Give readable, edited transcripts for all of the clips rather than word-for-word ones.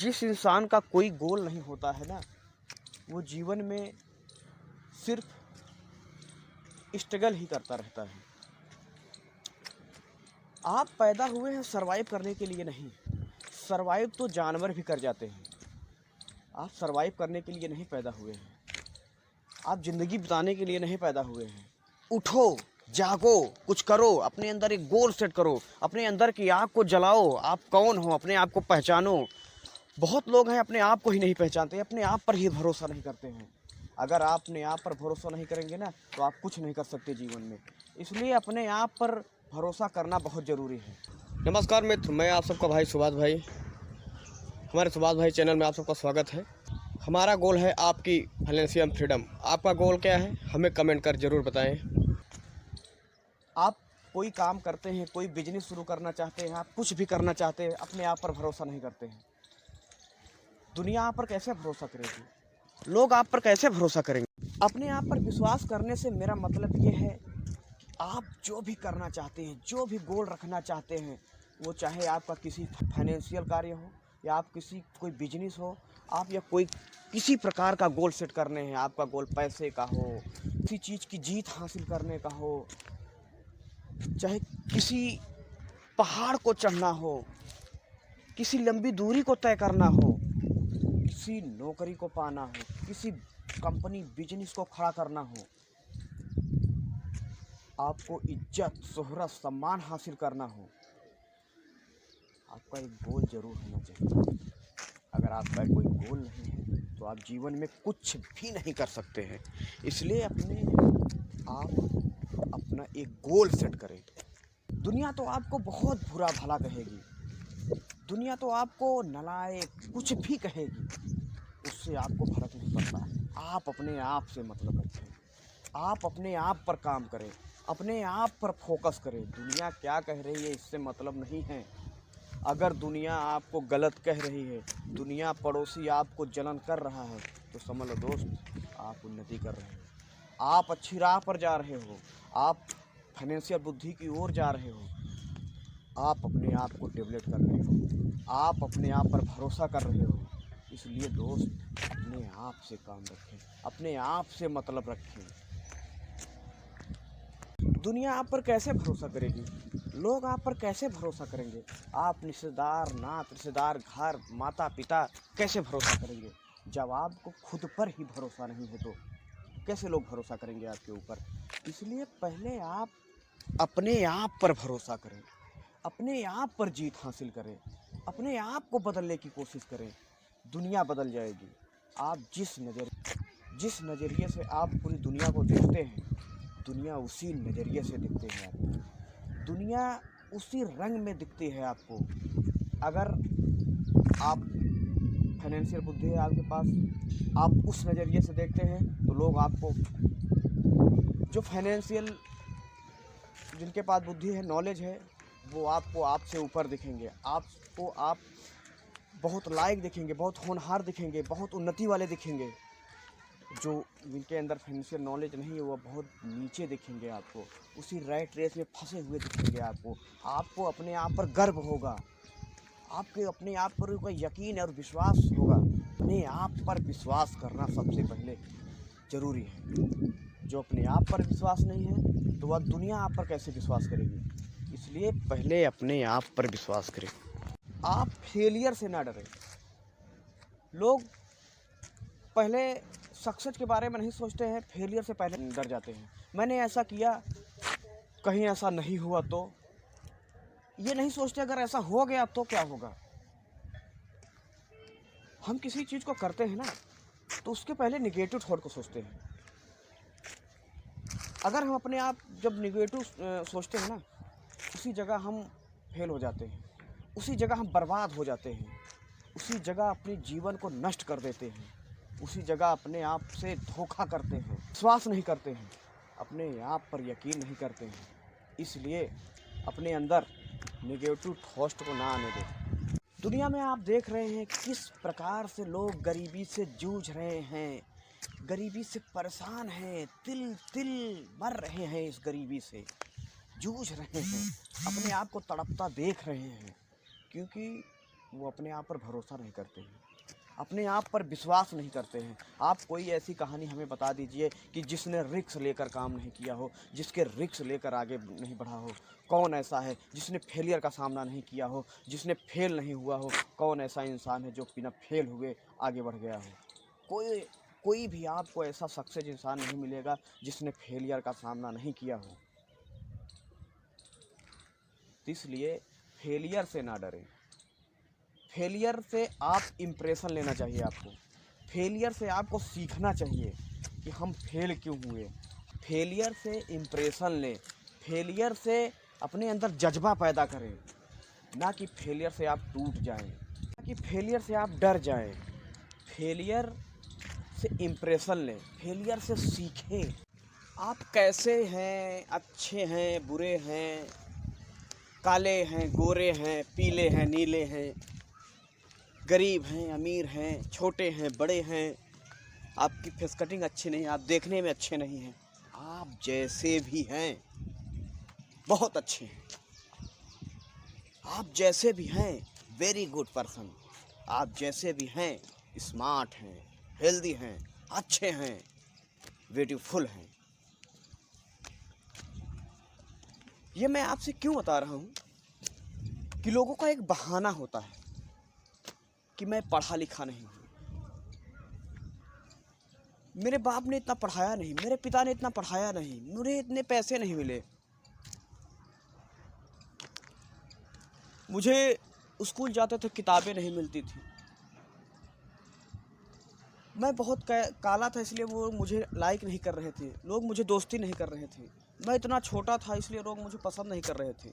जिस इंसान का कोई गोल नहीं होता है ना, वो जीवन में सिर्फ स्ट्रगल ही करता रहता है। आप पैदा हुए हैं सरवाइव करने के लिए नहीं। सरवाइव तो जानवर भी कर जाते हैं। आप सरवाइव करने के लिए नहीं पैदा हुए हैं। आप ज़िंदगी बिताने के लिए नहीं पैदा हुए हैं। उठो, जागो, कुछ करो, अपने अंदर एक गोल सेट करो, अपने अंदर की आग को जलाओ। आप कौन हो, अपने आप को पहचानो। बहुत लोग हैं अपने आप को ही नहीं पहचानते, अपने आप पर ही भरोसा नहीं करते हैं। अगर आप अपने आप पर भरोसा नहीं करेंगे ना, तो आप कुछ नहीं कर सकते जीवन में। इसलिए अपने आप पर भरोसा करना बहुत ज़रूरी है। नमस्कार मित्र, मैं आप सबका भाई सुभाष भाई। हमारे सुभाष भाई चैनल में आप सबका स्वागत है। हमारा गोल है आपकी फाइनेंशियल फ्रीडम। आपका गोल क्या है, हमें कमेंट कर ज़रूर बताएं। आप कोई काम करते हैं, कोई बिजनेस शुरू करना चाहते हैं, आप कुछ भी करना चाहते हैं, अपने आप पर भरोसा नहीं करते हैं। दुनिया आप पर कैसे भरोसा करेगी? लोग आप पर कैसे भरोसा करेंगे? अपने आप पर विश्वास करने से मेरा मतलब ये है, आप जो भी करना चाहते हैं, जो भी गोल रखना चाहते हैं, वो चाहे आपका किसी फाइनेंशियल कार्य हो या आप किसी कोई बिजनेस हो, आप या कोई किसी प्रकार का गोल सेट करने हैं। आपका गोल पैसे का हो, किसी चीज़ की जीत हासिल करने का हो, चाहे किसी पहाड़ को चढ़ना हो, किसी लंबी दूरी को तय करना हो, किसी नौकरी को पाना हो, किसी कंपनी बिजनेस को खड़ा करना हो, आपको इज्जत, शोहरत, सम्मान हासिल करना हो, आपका एक गोल जरूर होना चाहिए। अगर आपका कोई गोल नहीं है तो आप जीवन में कुछ भी नहीं कर सकते हैं। इसलिए आप अपना एक गोल सेट करें। दुनिया तो आपको बहुत बुरा भला कहेगी, दुनिया तो आपको नालायक कुछ भी कहेगी, उससे आपको फर्क नहीं पड़ता। आप अपने आप से मतलब रखें, आप अपने आप पर काम करें, अपने आप पर फोकस करें। दुनिया क्या कह रही है इससे मतलब नहीं है। अगर दुनिया आपको गलत कह रही है, दुनिया पड़ोसी आपको जलन कर रहा है, तो समझ लो दोस्त, आप उन्नति कर रहे हो, आप अच्छी राह पर जा रहे हो, आप फाइनेंशियल बुद्धि की ओर जा रहे हो, आप अपने आप को डेवलप कर रहे हो, आप अपने आप पर भरोसा कर रहे हो। इसलिए दोस्त, अपने आप से काम रखें, अपने आप से मतलब रखें। दुनिया आप पर कैसे भरोसा करेगी? लोग आप पर कैसे भरोसा करेंगे? आप रिश्तेदार, नात रिश्तेदार, घर, माता पिता कैसे भरोसा करेंगे? जब आपको खुद पर ही भरोसा नहीं है तो कैसे लोग भरोसा करेंगे आपके ऊपर? इसलिए पहले आप अपने आप पर भरोसा करें, अपने आप पर जीत हासिल करें, अपने आप को बदलने की कोशिश करें। दुनिया बदल जाएगी। आप जिस नज़रिए से आप पूरी दुनिया को देखते हैं, दुनिया उसी नज़रिए से दिखती है आपको, दुनिया उसी रंग में दिखती है आपको। अगर आप फाइनेंशियल बुद्धि है आपके पास, आप उस नज़रिए से देखते हैं, तो लोग आपको, जो फाइनेंशियल जिनके पास बुद्धि है, नॉलेज है, वो आपको आपसे ऊपर दिखेंगे, आपको आप बहुत लायक दिखेंगे, बहुत होनहार दिखेंगे, बहुत उन्नति वाले दिखेंगे। जो जिनके अंदर फाइनेंशियल नॉलेज नहीं है, वो बहुत नीचे दिखेंगे आपको, उसी रैट रेस में फंसे हुए दिखेंगे आपको अपने आप पर गर्व होगा, आपके अपने आप पर कोई यकीन और विश्वास होगा। अपने आप पर विश्वास करना सबसे पहले ज़रूरी है। जो अपने आप पर विश्वास नहीं है, तो वह दुनिया आप पर कैसे विश्वास करेगी? इसलिए पहले अपने आप पर विश्वास करें। आप फेलियर से ना डरें। लोग पहले सक्सेस के बारे में नहीं सोचते हैं, फेलियर से पहले डर जाते हैं। मैंने ऐसा किया, कहीं ऐसा नहीं हुआ तो, ये नहीं सोचते अगर ऐसा हो गया तो क्या होगा। हम किसी चीज़ को करते हैं ना, तो उसके पहले निगेटिव थॉट को सोचते हैं। अगर हम अपने आप जब निगेटिव सोचते हैं ना, उसी जगह हम फेल हो जाते हैं, उसी जगह हम बर्बाद हो जाते हैं, उसी जगह अपने जीवन को नष्ट कर देते हैं, उसी जगह अपने आप से धोखा करते हैं, विश्वास नहीं करते हैं, अपने आप पर यकीन नहीं करते हैं। इसलिए अपने अंदर नेगेटिव थॉट को ना आने दें। दुनिया में आप देख रहे हैं किस प्रकार से लोग गरीबी से जूझ रहे हैं, गरीबी से परेशान हैं, तिल तिल मर रहे हैं, इस गरीबी से जूझ रहे हैं, अपने आप को तड़पता देख रहे हैं। क्योंकि वो अपने आप पर भरोसा नहीं करते हैं, अपने आप पर विश्वास नहीं करते हैं। आप कोई ऐसी कहानी हमें बता दीजिए कि जिसने रिस्क लेकर काम नहीं किया हो, जिसके रिस्क लेकर आगे नहीं बढ़ा हो। कौन ऐसा है जिसने फेलियर का सामना नहीं किया हो, जिसने फेल नहीं हुआ हो? कौन ऐसा इंसान है जो बिना फेल हुए आगे बढ़ गया हो? कोई कोई भी आपको ऐसा सक्सेस इंसान नहीं मिलेगा जिसने फेलियर का सामना नहीं किया हो। इसलिए फेलियर से ना डरें। फेलियर से आप इम्प्रेशन लेना चाहिए आपको। फेलियर से आपको सीखना चाहिए कि हम फेल क्यों हुए। फेलियर से इम्प्रेशन लें, फेलियर से अपने अंदर जज्बा पैदा करें, ना कि फेलियर से आप टूट जाएं, ना कि फेलियर से आप डर जाएं। फेलियर से इम्प्रेशन लें, फेलियर से सीखें। आप कैसे हैं, अच्छे हैं, बुरे हैं, काले हैं, गोरे हैं, पीले हैं, नीले हैं, गरीब हैं, अमीर हैं, छोटे हैं, बड़े हैं, आपकी फेस कटिंग अच्छी नहीं है, आप देखने में अच्छे नहीं हैं, आप जैसे भी हैं बहुत अच्छे हैं। आप जैसे भी हैं वेरी गुड पर्सन। आप जैसे भी हैं स्मार्ट हैं, हेल्दी हैं, अच्छे हैं, ब्यूटीफुल हैं। ये मैं आपसे क्यों बता रहा हूँ कि लोगों का एक बहाना होता है कि मैं पढ़ा लिखा नहीं हूँ, मेरे बाप ने इतना पढ़ाया नहीं, मेरे पिता ने इतना पढ़ाया नहीं, मुझे इतने पैसे नहीं मिले, मुझे स्कूल जाते थे किताबें नहीं मिलती थी, मैं बहुत काला था इसलिए वो मुझे लाइक नहीं कर रहे थे, लोग मुझे दोस्ती नहीं कर रहे थे, मैं इतना छोटा था इसलिए लोग मुझे पसंद नहीं कर रहे थे,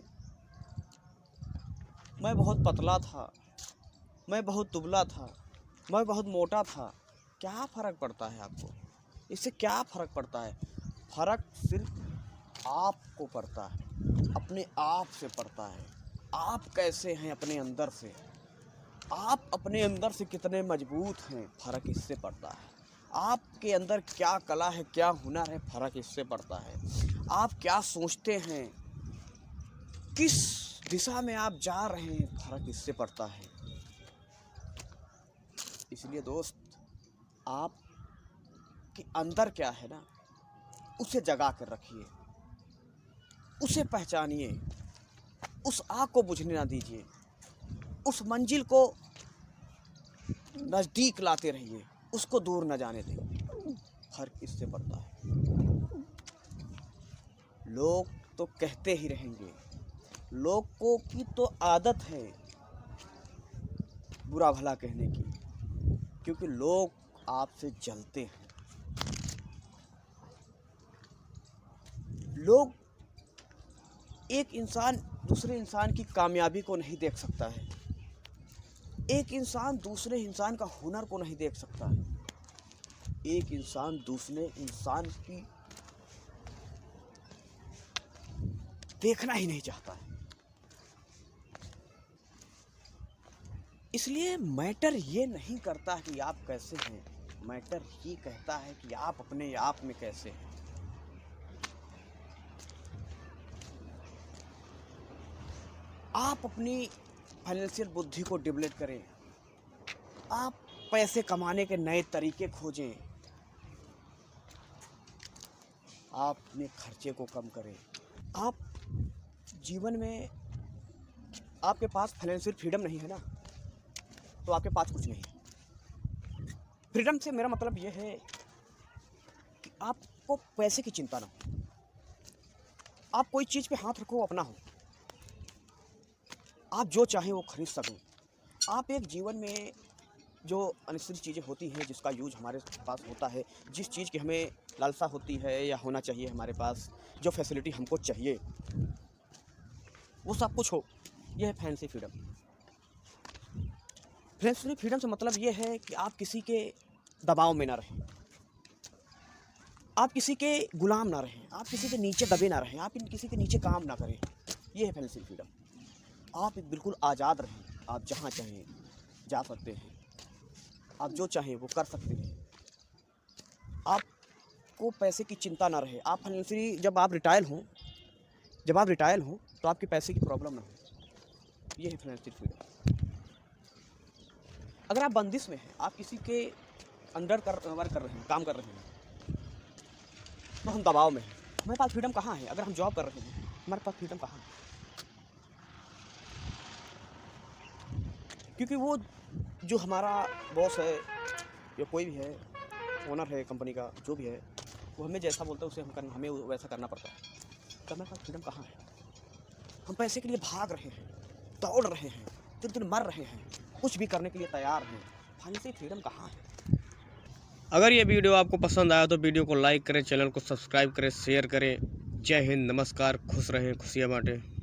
मैं बहुत पतला था, मैं बहुत दुबला था, मैं बहुत मोटा था। क्या फ़र्क पड़ता है आपको? इससे क्या फ़र्क पड़ता है? फ़र्क सिर्फ आपको पड़ता है, अपने आप से पड़ता है। आप कैसे हैं अपने अंदर से, आप अपने अंदर से कितने मजबूत हैं, फ़र्क इससे पड़ता है। आपके अंदर क्या कला है, क्या हुनर है, फ़र्क इससे पड़ता है। आप क्या सोचते हैं, किस दिशा में आप जा रहे हैं, फ़र्क इससे पड़ता है। इसलिए दोस्त, आप के अंदर क्या है ना, उसे जगा कर रखिए, उसे पहचानिए, उस आग को बुझने ना दीजिए, उस मंजिल को नज़दीक लाते रहिए, उसको दूर न जाने दें। फर्क इससे पड़ता है। लोग तो कहते ही रहेंगे, लोगों की तो आदत है बुरा भला कहने की, क्योंकि लोग आपसे जलते हैं। लोग, एक इंसान दूसरे इंसान की कामयाबी को नहीं देख सकता है, एक इंसान दूसरे इंसान का हुनर को नहीं देख सकता है, एक इंसान दूसरे इंसान की देखना ही नहीं चाहता है। इसलिए मैटर ये नहीं करता कि आप कैसे हैं, मैटर ये कहता है कि आप अपने आप में कैसे हैं। आप अपनी फाइनेंशियल बुद्धि को डेवलप करें, आप पैसे कमाने के नए तरीके खोजें, आप अपने खर्चे को कम करें। आप जीवन में, आपके पास फाइनेंशियल फ्रीडम नहीं है ना, तो आपके पास कुछ नहीं है। फ्रीडम से मेरा मतलब ये है कि आपको पैसे की चिंता ना हो, आप कोई चीज़ पे हाथ रखो अपना हो, आप जो चाहें वो खरीद सकें। आप एक जीवन में जो अनिश्चित चीज़ें होती हैं जिसका यूज हमारे पास होता है, जिस चीज़ की हमें लालसा होती है या होना चाहिए हमारे पास, जो फैसिलिटी हमको चाहिए वो सब कुछ हो, यह है फैंसी फ्रीडम। फैंसी फ्रीडम से मतलब ये है कि आप किसी के दबाव में ना रहें, आप किसी के गुलाम ना रहें, आप किसी के नीचे दबे ना रहें, आप किसी के नीचे काम ना करें। ये है फैंसी फ्रीडम। आप बिल्कुल आज़ाद रहें, आप जहाँ चाहें जा सकते हैं, आप जो चाहें वो कर सकते हैं, आपको पैसे की चिंता ना रहे। आप फाइनेंशियली जब आप रिटायर हों तो आपके पैसे की प्रॉब्लम ना हो। ये है फाइनेंशियल फ्रीडम। अगर आप बंदिश में हैं, आप किसी के अंडर वर्क कर रहे हैं, काम कर रहे हैं, तो हम दबाव में हैं। हमारे पास फ्रीडम कहाँ है? अगर हम जॉब कर रहे हैं, हमारे पास फ्रीडम कहाँ है? क्योंकि वो जो हमारा बॉस है या कोई भी है, ओनर है कंपनी का, जो भी है, वो हमें जैसा बोलता है उसे हमें वैसा करना पड़ता है। तो हमारे पास फ्रीडम कहाँ है? हम पैसे के लिए भाग रहे हैं, दौड़ रहे हैं, दिन दिन मर रहे हैं, कुछ भी करने के लिए तैयार हैं। फाइनेंशियल फ्रीडम कहाँ है? अगर ये वीडियो आपको पसंद आया तो वीडियो को लाइक करें, चैनल को सब्सक्राइब करें, शेयर करें। जय हिंद, नमस्कार, खुश रहें, खुशियाँ बांटें।